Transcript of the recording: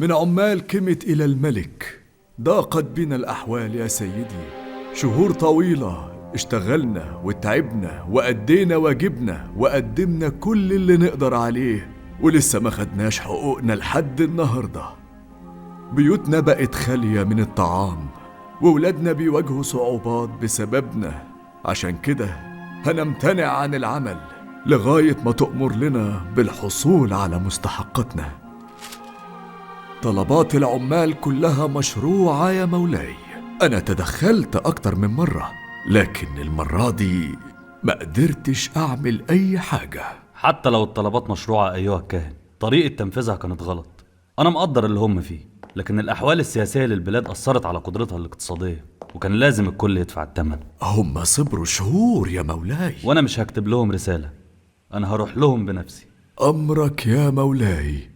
من عمال كمت إلى الملك. ضاقت بنا الأحوال يا سيدي، شهور طويلة اشتغلنا وتعبنا وأدينا واجبنا وقدمنا كل اللي نقدر عليه، ولسه ما خدناش حقوقنا لحد النهاردة. بيوتنا بقت خالية من الطعام، وولادنا بيواجهوا صعوبات بسببنا. عشان كده هنمتنع عن العمل لغاية ما تؤمر لنا بالحصول على مستحقاتنا. طلبات العمال كلها مشروعة يا مولاي. أنا تدخلت أكتر من مرة، لكن المرة دي ما قدرتش أعمل أي حاجة. حتى لو الطلبات مشروعة أيها الكاهن، طريقة تنفيذها كانت غلط. أنا مقدر اللي هم فيه، لكن الأحوال السياسية للبلاد أثرت على قدرتها الاقتصادية، وكان لازم الكل يدفع الثمن. هم صبروا شهور يا مولاي. وأنا مش هكتب لهم رسالة، أنا هروح لهم بنفسي. أمرك يا مولاي.